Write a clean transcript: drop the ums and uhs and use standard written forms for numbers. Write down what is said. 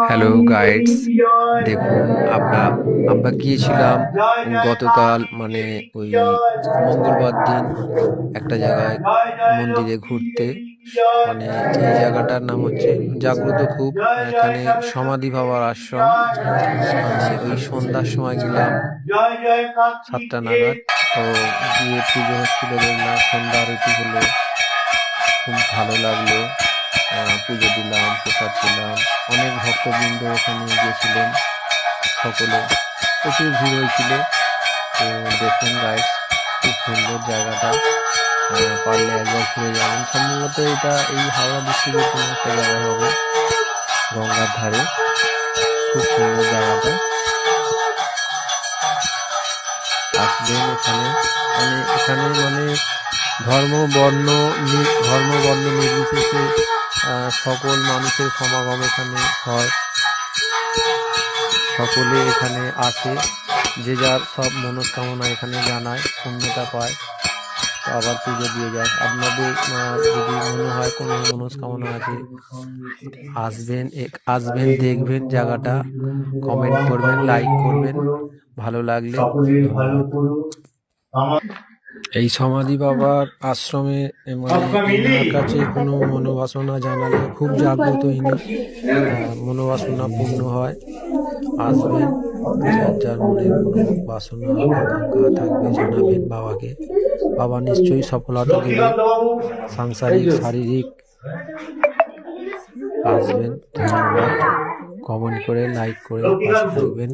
Hello guides, দেখুন আমরা আমরা গিয়েছিলাম গতকাল, মানে ওই মঙ্গলবার দিন একটা জায়গায় মন্দিরে ঘুরতে। মানে এই জায়গাটার নাম হচ্ছে জাগ্রত কূপ। এখানে সমাধি বাবার আশ্রম। মানে ওই সন্ধ্যার সময় গেলাম 7টা নাগাদ। তো গিয়ে পুজো হচ্ছিল, দেখলাম সন্ধ্যা আরতি হলো, খুব ভালো লাগলো। পুজো দিলাম, প্রসাদ পেলাম। অনেক ভক্তবৃন্দ ওখানে গিয়েছিলেন, সকলে প্রচুর ভিড় হয়েছিল। তো দেখুন গাইস, খুব সুন্দর জায়গাটা। পারলে একবার ঘুরে যাবেন। সম্ভবত এটা এই হাওড়া ডিস্ট্রিক্টের কোনো একটা জায়গা হবে, গঙ্গার ধারে। খুব সুন্দর জায়গাটা, আসবেন এখানে। এখানে ধর্ম বর্ণ নির্বিশেষে সকল মানুষের সমাগম এখানে হয়। সকলে এখানে আসে, যে যার সব মনস্কামনা এখানে জানায়, পূর্ণতা পায়, তো আবার পুজো দিয়ে যায়। আপনাদের যদি মনে হয় কোনো মনস্কামনা আছে, আসবেন, দেখবেন জায়গাটা, কমেন্ট করবেন, লাইক করবেন, ভালো লাগলে। এই সমাধি বাবার আশ্রমে, মানে এনার কাছে কোনো মনোবাসনা জানালে খুব জাগ্রত ইনি, মনোবাসনা পূর্ণ হয়। আসবেন, যার যার মনে কোনো বাসনা আকাঙ্ক্ষা থাকবে জানাবেন বাবাকে। বাবা নিশ্চয়ই সফলতা দেবে, সাংসারিক শারীরিক। আসবেন, ধন্যবাদ। কমেন্ট করে, লাইক করে পাশে থাকবেন।